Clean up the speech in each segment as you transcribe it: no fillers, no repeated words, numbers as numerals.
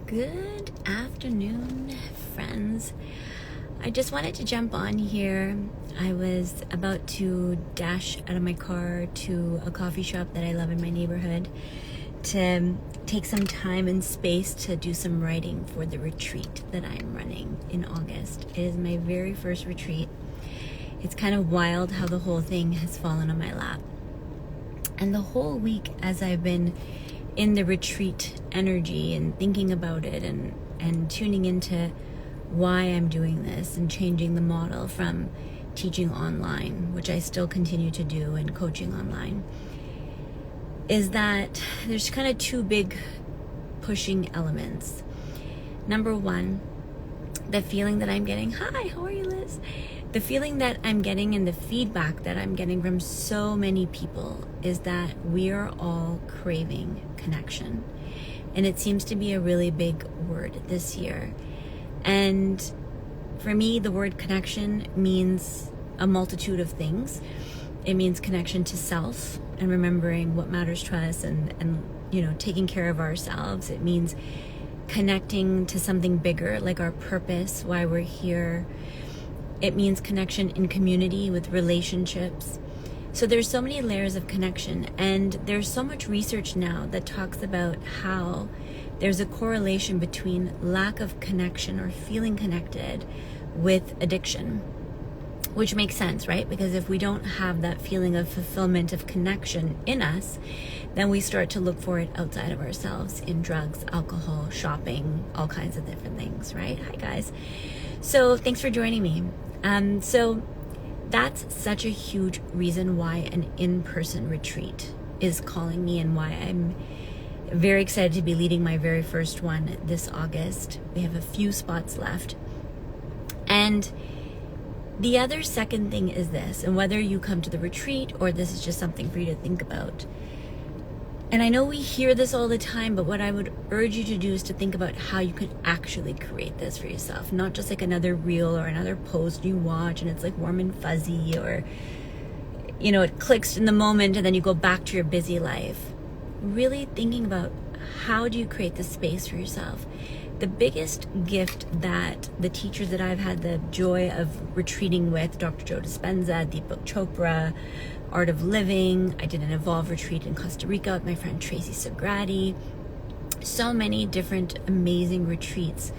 Good afternoon, friends. I just wanted to jump on here. I was about to dash out of my car to a coffee shop that I love in my neighborhood to take some time and space to do some writing for the retreat that I'm running in August. It is my very first retreat. It's kind of wild how the whole thing has fallen on my lap. And the whole week as I've been in the retreat energy and thinking about it and tuning into why I'm doing this and changing the model from teaching online, which I still continue to do, and coaching online, is that there's kind of two big pushing elements. Number one, the feeling that I'm getting, hi, how are you, Liz? The feeling that I'm getting and the feedback that I'm getting from so many people is that we are all craving connection. And it seems to be a really big word this year. And for me, the word connection means a multitude of things. It means connection to self and remembering what matters to us and taking care of ourselves. It means connecting to something bigger, like our purpose, why we're here. It means connection in community with relationships. So there's so many layers of connection, and there's so much research now that talks about how there's a correlation between lack of connection or feeling connected with addiction, which makes sense, right? Because if we don't have that feeling of fulfillment of connection in us, then we start to look for it outside of ourselves in drugs, alcohol, shopping, all kinds of different things, right? Hi, guys. So thanks for joining me. So that's such a huge reason why an in-person retreat is calling me and why I'm very excited to be leading my very first one this August. We have a few spots left. And the other second thing is this, and whether you come to the retreat or this is just something for you to think about. And I know we hear this all the time, but what I would urge you to do is to think about how you can actually create this for yourself. Not just like another reel or another post you watch and it's like warm and fuzzy, or, it clicks in the moment and then you go back to your busy life. Really thinking about how do you create this space for yourself. The biggest gift that the teachers that I've had the joy of retreating with, Dr. Joe Dispenza, Deepak Chopra, Art of Living. I did an Evolve retreat in Costa Rica with my friend Tracy Sagrati. So many different amazing retreats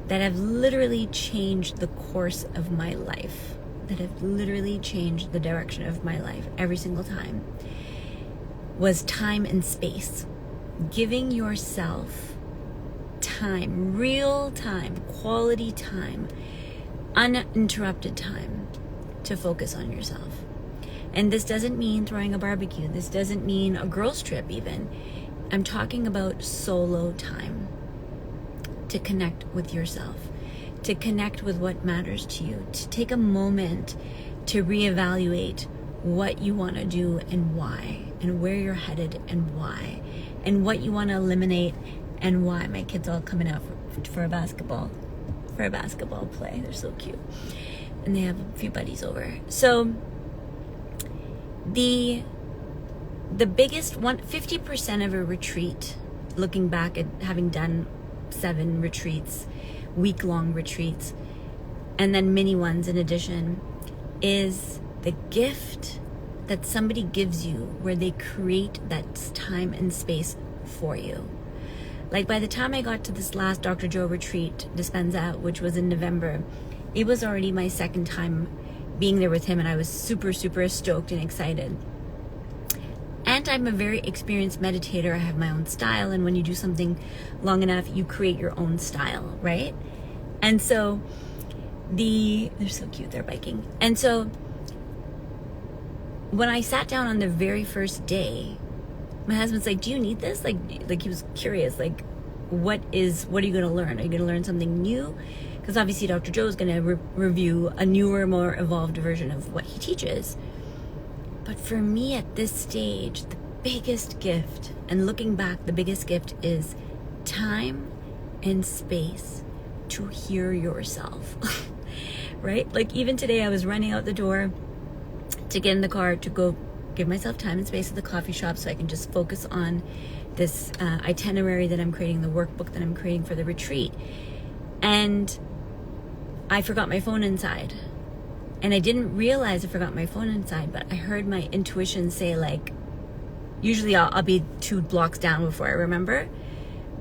that have literally changed the course of my life, that have literally changed the direction of my life every single time, was time and space. Giving yourself time, real time, quality time, uninterrupted time to focus on yourself. And this doesn't mean throwing a barbecue. This doesn't mean a girls' trip even. I'm talking about solo time to connect with yourself, to connect with what matters to you, to take a moment to reevaluate what you want to do and why, and where you're headed and why, and what you want to eliminate and why. My kids all coming out for a basketball play. They're so cute. And they have a few buddies over. So the biggest one, 50% of a retreat, looking back at having done 7 retreats, week-long retreats, and then mini ones in addition, is the gift that somebody gives you where they create that time and space for you. Like by the time I got to this last Dr. Joe retreat, Dispenza, which was in November, it was already my second time being there with him, and I was super, super stoked and excited. And I'm a very experienced meditator. I have my own style, and when you do something long enough, you create your own style, right? And so they're so cute, they're biking. And so when I sat down on the very first day, my husband's like, do you need this? Like he was curious, like, what are you going to learn? Are you going to learn something new? Because obviously Dr. Joe is going to review a newer, more evolved version of what he teaches. But for me at this stage, the biggest gift, and looking back, the biggest gift is time and space to hear yourself, right? Like even today I was running out the door to get in the car to go give myself time and space at the coffee shop so I can just focus on this itinerary that I'm creating, the workbook that I'm creating for the retreat. And I forgot my phone inside. And I didn't realize I forgot my phone inside, but I heard my intuition say, like, usually I'll be 2 blocks down before I remember.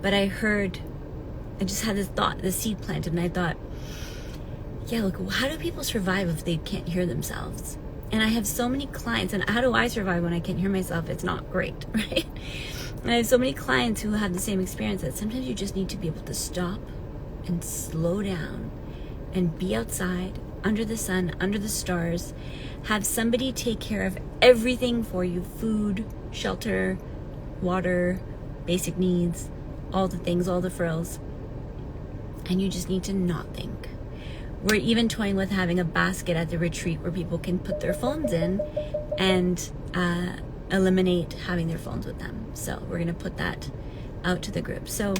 But I just had this thought, this seed planted, and I thought, yeah, look, how do people survive if they can't hear themselves? And I have so many clients, and how do I survive when I can't hear myself? It's not great, right? And I have so many clients who have the same experience, that sometimes you just need to be able to stop and slow down and be outside, under the sun, under the stars, have somebody take care of everything for you: food, shelter, water, basic needs, all the things, all the frills. And you just need to not think. We're even toying with having a basket at the retreat where people can put their phones in and eliminate having their phones with them. So we're going to put that out to the group. So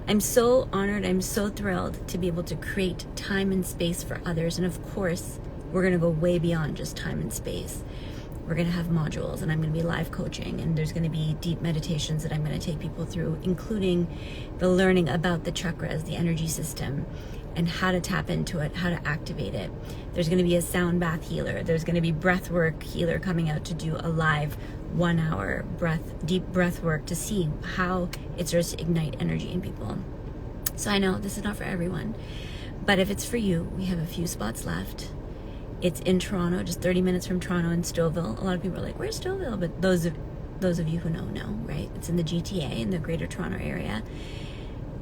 I'm so honored. I'm so thrilled to be able to create time and space for others. And of course, we're going to go way beyond just time and space. We're going to have modules, and I'm going to be live coaching, and there's going to be deep meditations that I'm going to take people through, including the learning about the chakras, the energy system, and how to tap into it, how to activate it. There's going to be a sound bath healer. There's going to be breath work healer coming out to do a live 1-hour deep breath work to see how it starts to ignite energy in people. So I know this is not for everyone, but if it's for you, we have a few spots left. It's in Toronto, just 30 minutes from Toronto, in Stouffville. A lot of people are like, where's Stouffville? But those of you who know, right? It's in the GTA, in the Greater Toronto area.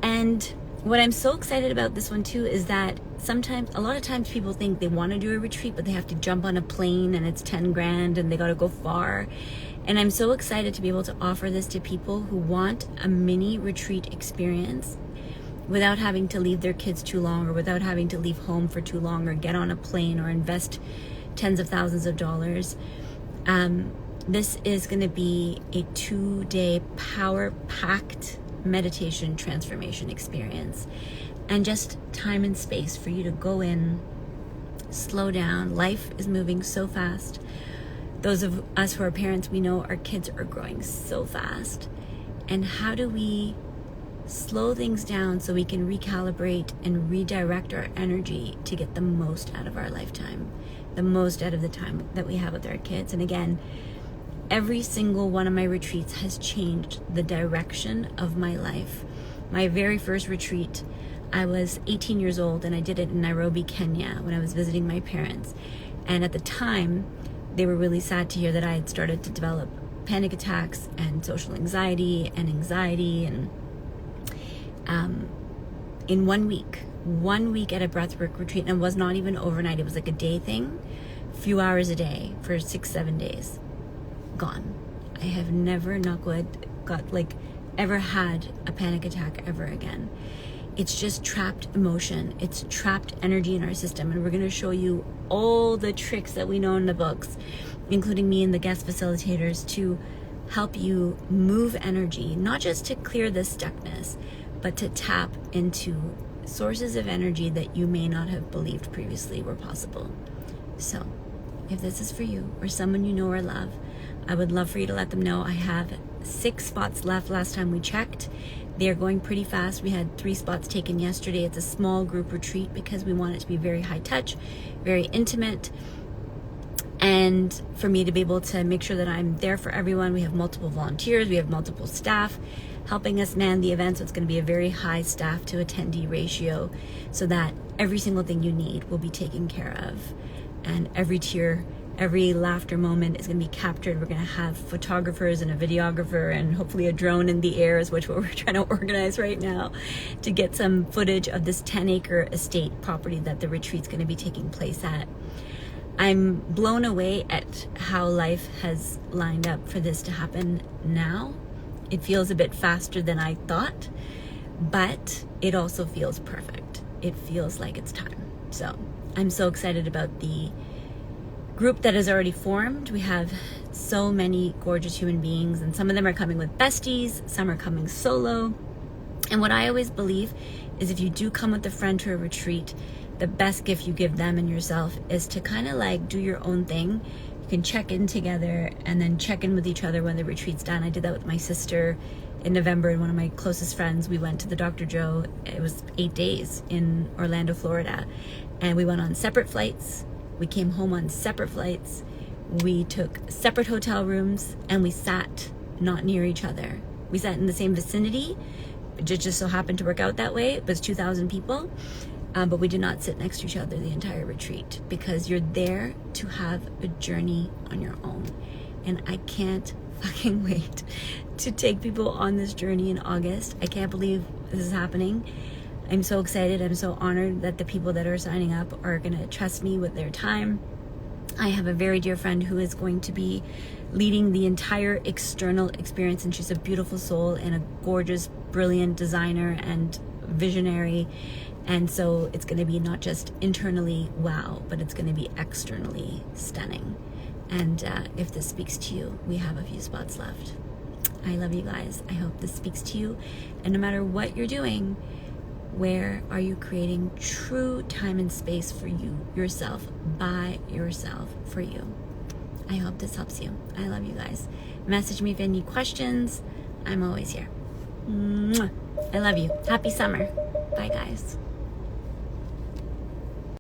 And what I'm so excited about this one too is that a lot of times people think they want to do a retreat, but they have to jump on a plane and it's 10 grand and they got to go far. And I'm so excited to be able to offer this to people who want a mini retreat experience without having to leave their kids too long, or without having to leave home for too long, or get on a plane, or invest tens of thousands of dollars. This is going to be a 2-day power-packed meditation transformation experience, and just time and space for you to go in, slow down. Life is moving so fast. Those of us who are parents, we know our kids are growing so fast. And how do we slow things down so we can recalibrate and redirect our energy to get the most out of our lifetime, the most out of the time that we have with our kids? And again, every single one of my retreats has changed the direction of my life. My very first retreat, I was 18 years old, and I did it in Nairobi, Kenya, when I was visiting my parents. And at the time, they were really sad to hear that I had started to develop panic attacks and social anxiety and anxiety. And in 1 week at a breathwork retreat, and it was not even overnight, it was like a day thing, a few hours a day for 6-7 days, gone. I have never, knock wood, ever had a panic attack ever again. It's just trapped emotion. It's trapped energy in our system. And we're going to show you all the tricks that we know in the books, including me and the guest facilitators, to help you move energy, not just to clear the stuckness, but to tap into sources of energy that you may not have believed previously were possible. So if this is for you or someone you know or love, I would love for you to let them know. I have 6 spots left last time we checked. They are going pretty fast. We had 3 spots taken yesterday. It's a small group retreat because we want it to be very high touch, very intimate, and for me to be able to make sure that I'm there for everyone. We have multiple volunteers. We have multiple staff helping us man the event. So it's going to be a very high staff to attendee ratio so that every single thing you need will be taken care of. And every tear, every laughter moment is going to be captured. We're going to have photographers and a videographer and hopefully a drone in the air, is what we're trying to organize right now, to get some footage of this 10-acre estate property that the retreat's going to be taking place at. I'm blown away at how life has lined up for this to happen now. It feels a bit faster than I thought, but it also feels perfect. It feels like it's time. So I'm so excited about the group that has already formed. We have so many gorgeous human beings, and some of them are coming with besties, some are coming solo. And what I always believe is if you do come with a friend to a retreat, the best gift you give them and yourself is to kind of like do your own thing. You can check in together and then check in with each other when the retreat's done. I did that with my sister in November, and one of my closest friends, we went to the Dr. Joe. It was 8 days in Orlando, Florida, and we went on separate flights. We came home on separate flights. We took separate hotel rooms, and we sat not near each other. We sat in the same vicinity. It just so happened to work out that way. It was 2,000 people, but we did not sit next to each other the entire retreat, because you're there to have a journey on your own. And I can't fucking wait to take people on this journey in August. I can't believe this is happening. I'm so excited. I'm so honored that the people that are signing up are going to trust me with their time. I have a very dear friend who is going to be leading the entire external experience, and she's a beautiful soul and a gorgeous, brilliant designer and visionary. And so it's going to be not just internally wow, but it's going to be externally stunning. And if this speaks to you, we have a few spots left. I love you guys. I hope this speaks to you. And no matter what you're doing, where are you creating true time and space for you, yourself, by yourself, for you? I hope this helps you. I love you guys. Message me if you have any questions. I'm always here. Mwah. I love you. Happy summer. Bye, guys.